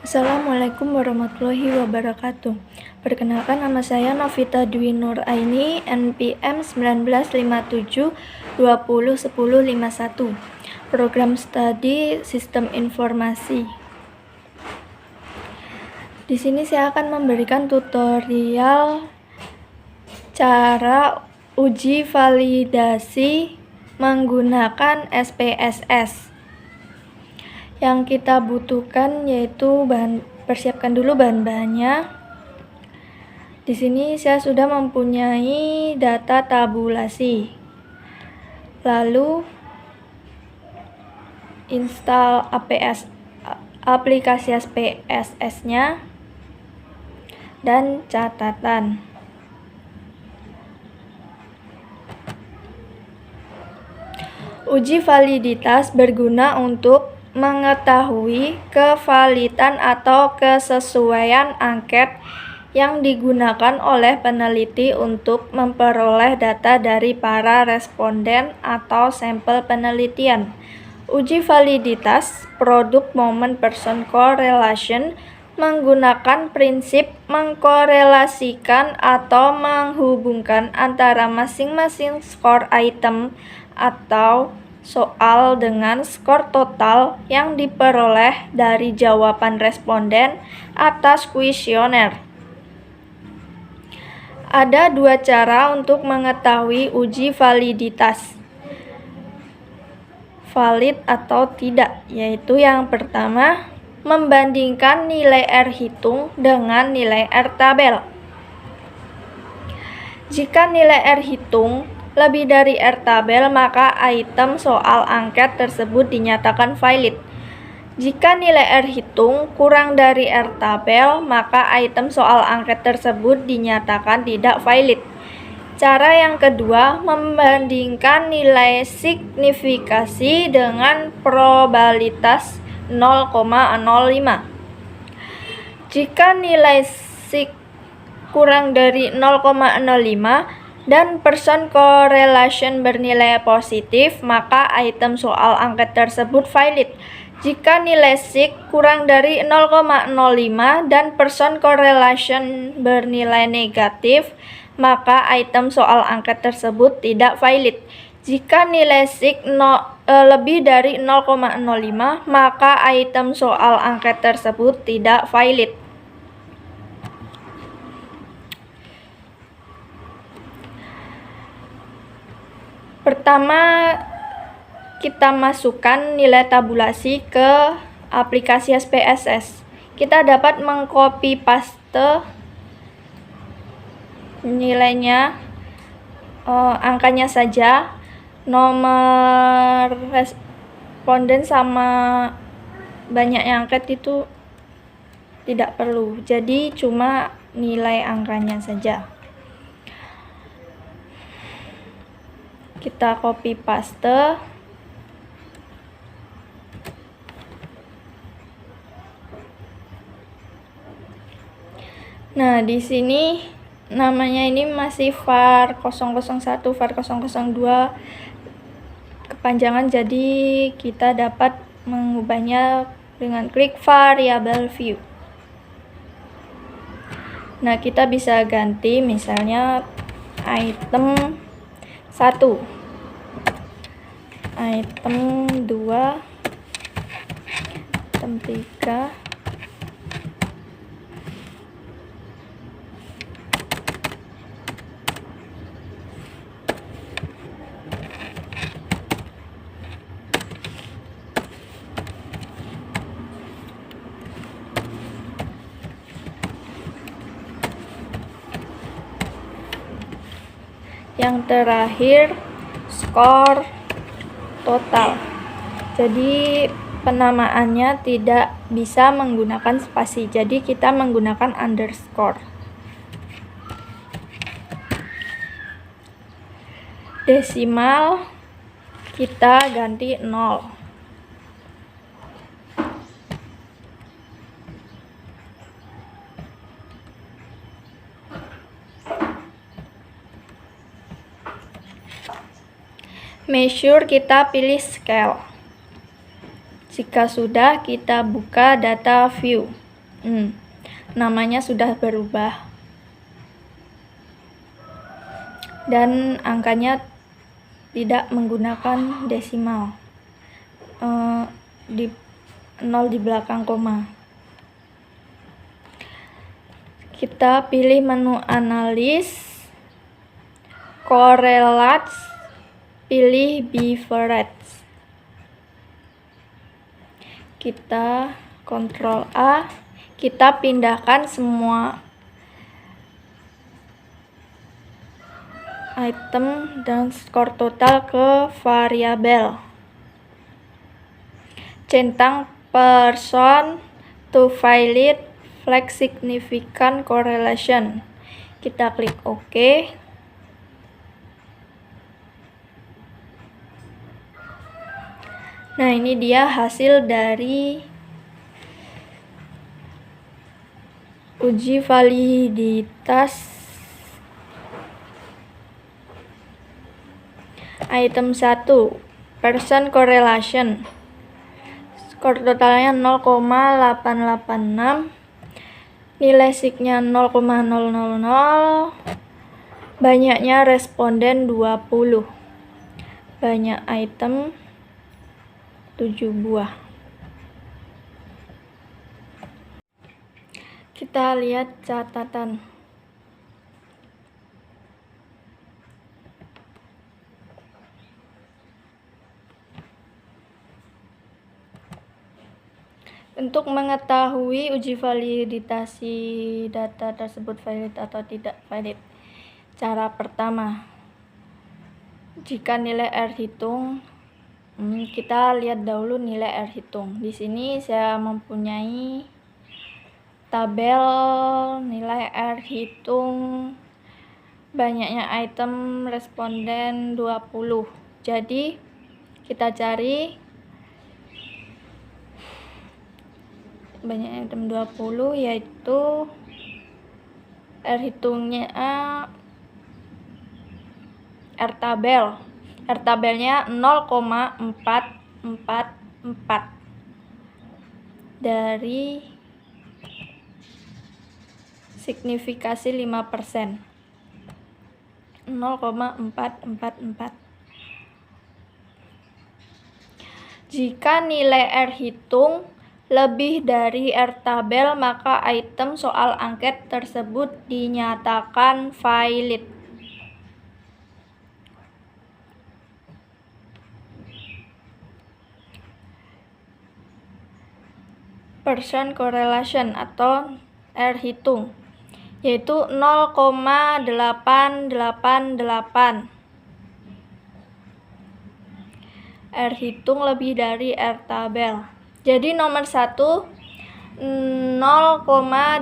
Assalamualaikum warahmatullahi wabarakatuh. Perkenalkan, nama saya Novita Dwi Nur Aini, NPM 1957201051. Program Studi Sistem Informasi. Di sini saya akan memberikan tutorial cara uji validasi menggunakan SPSS. Yang kita butuhkan yaitu persiapkan dulu bahan-bahannya. Di sini saya sudah mempunyai data tabulasi. Lalu install aplikasi SPSS-nya dan catatan. Uji validitas berguna untuk mengetahui kevalidan atau kesesuaian angket yang digunakan oleh peneliti untuk memperoleh data dari para responden atau sampel penelitian. Uji validitas produk moment-person correlation menggunakan prinsip mengkorelasikan atau menghubungkan antara masing-masing skor item atau soal dengan skor total yang diperoleh dari jawaban responden atas kuesioner. Ada dua cara untuk mengetahui uji validitas valid atau tidak, yaitu yang pertama, membandingkan nilai R hitung dengan nilai R tabel. Jika nilai R hitung lebih dari R tabel, maka item soal angket tersebut dinyatakan valid. Jika nilai R hitung kurang dari R tabel, maka item soal angket tersebut dinyatakan tidak valid. Cara yang kedua, membandingkan nilai signifikasi dengan probabilitas 0,05. Jika nilai sig kurang dari 0,05 dan person correlation bernilai positif, maka item soal angket tersebut valid. Jika nilai sig kurang dari 0,05 dan person correlation bernilai negatif, maka item soal angket tersebut tidak valid. Jika nilai sig lebih dari 0,05, maka item soal angket tersebut tidak valid. Pertama, kita masukkan nilai tabulasi ke aplikasi SPSS. Kita dapat mengcopy paste nilainya, angkanya saja, nomor responden sama banyaknya angket itu tidak perlu, jadi cuma nilai angkanya saja. Kita copy paste. Nah, di sini namanya ini masih var 001, var 002 kepanjangan, jadi kita dapat mengubahnya dengan klik variable view. Nah, kita bisa ganti misalnya item 1, item 2, item 3, yang terakhir skor total. Jadi penamaannya tidak bisa menggunakan spasi, jadi kita menggunakan underscore. Desimal kita ganti 0. Measure kita pilih scale. Jika sudah, kita buka data view. Namanya sudah berubah. Dan angkanya tidak menggunakan desimal. 0 di belakang koma. Kita pilih menu analis, correlates, pilih beaverage. Kita Ctrl A, kita pindahkan semua item dan skor total ke variabel. Centang person to valid flag significant correlation. Kita klik OK. Nah, ini dia hasil dari uji validitas item 1, person correlation. Skor totalnya 0,886. Nilai signya 0,000. Banyaknya responden 20. Banyak item 7 buah. Kita lihat catatan. Untuk mengetahui uji validasi data tersebut valid atau tidak valid. Cara pertama, jika nilai R hitung, kita lihat dahulu nilai R hitung. Di sini saya mempunyai tabel nilai R hitung banyaknya item responden 20. Jadi kita cari banyak item 20, yaitu R hitungnya R tabel. R tabelnya 0,444 dari signifikasi 5%. 0,444. Jika nilai R hitung lebih dari R tabel, maka item soal angket tersebut dinyatakan valid. Person correlation atau R hitung, yaitu 0,888. R hitung lebih dari R tabel. Jadi nomor 1 0,886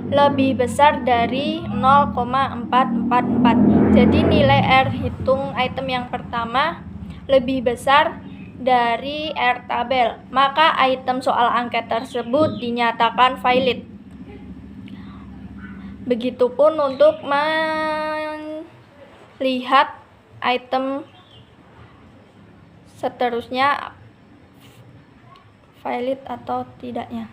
lebih besar dari 0,444. Jadi nilai R hitung item yang pertama lebih besar dari R tabel, maka item soal angket tersebut dinyatakan valid. Begitupun untuk melihat item seterusnya valid atau tidaknya.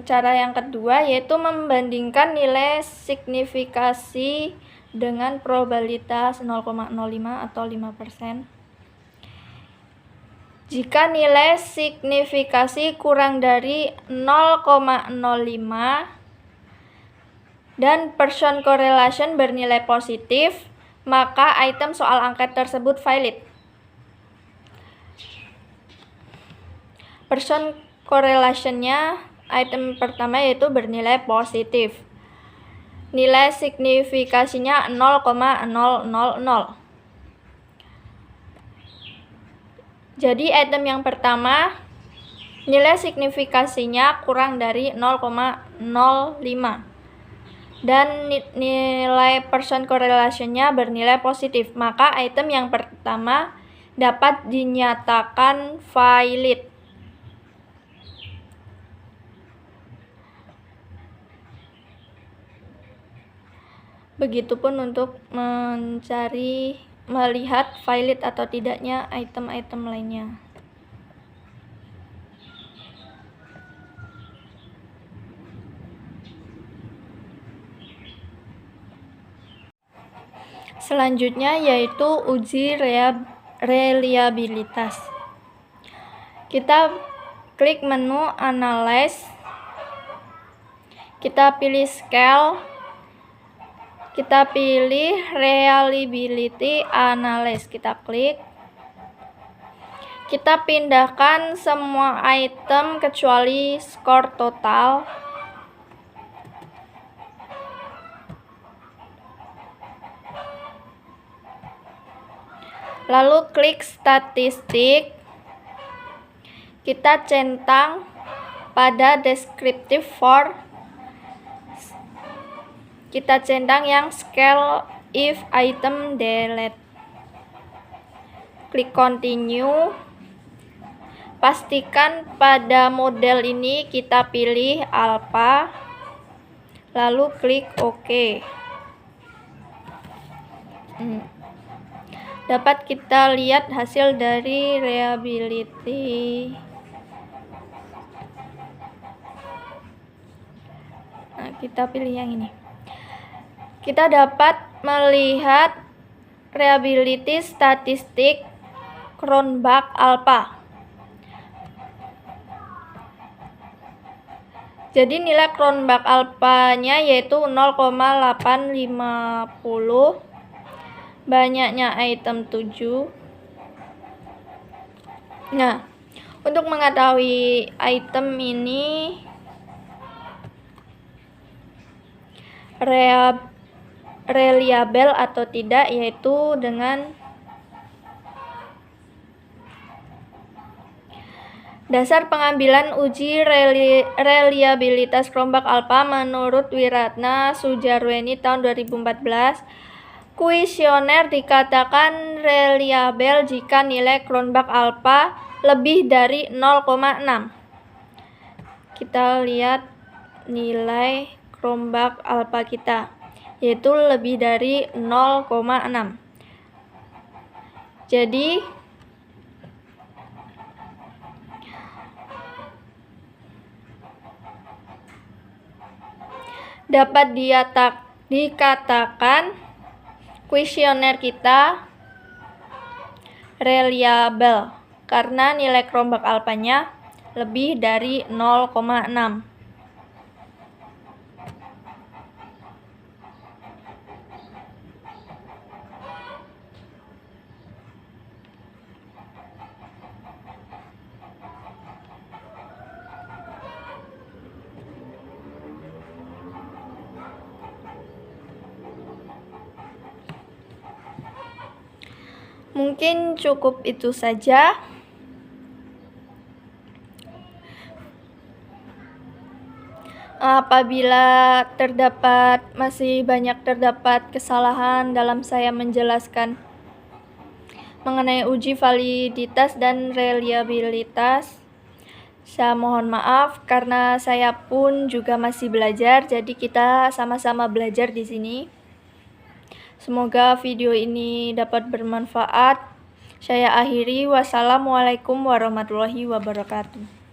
Cara yang kedua yaitu membandingkan nilai signifikasi dengan probabilitas 0,05 atau 5%. Jika nilai signifikasi kurang dari 0,05 dan person correlation bernilai positif, maka item soal angket tersebut valid. Person correlation-nya item pertama yaitu bernilai positif. Nilai signifikasinya 0,000. Jadi item yang pertama nilai signifikasinya kurang dari 0,05 dan nilai person correlation-nya bernilai positif, maka item yang pertama dapat dinyatakan valid. Begitupun untuk melihat valid atau tidaknya item-item lainnya. Selanjutnya yaitu uji reliabilitas. Kita klik menu Analyze, kita pilih Scale, kita pilih Reliability Analysis, kita klik. Kita pindahkan semua item kecuali skor total. Lalu klik statistik. Kita centang pada descriptive for. Kita centang yang scale if item delete. Klik continue. Pastikan pada model ini kita pilih alpha. Lalu klik OK. Dapat kita lihat hasil dari reliability. Nah, kita pilih yang ini. Kita dapat melihat reliability statistik Cronbach Alpha. Jadi nilai Cronbach Alpha-nya yaitu 0,850. Banyaknya item 7. Nah, untuk mengetahui item ini reliable atau tidak, yaitu dengan dasar pengambilan uji reliabilitas Cronbach Alpha menurut Wiratna Sujarweni tahun 2014. Kuesioner dikatakan reliable jika nilai Cronbach Alpha lebih dari 0,6. Kita lihat nilai Cronbach Alpha kita, yaitu lebih dari 0,6. Jadi dapat dikatakan kuesioner kita reliable karena nilai Cronbach Alpha-nya lebih dari 0,6. Mungkin cukup itu saja. Apabila masih banyak terdapat kesalahan dalam saya menjelaskan mengenai uji validitas dan reliabilitas, saya mohon maaf karena saya pun juga masih belajar, jadi kita sama-sama belajar di sini. Semoga video ini dapat bermanfaat. Saya akhiri. Wassalamualaikum warahmatullahi wabarakatuh.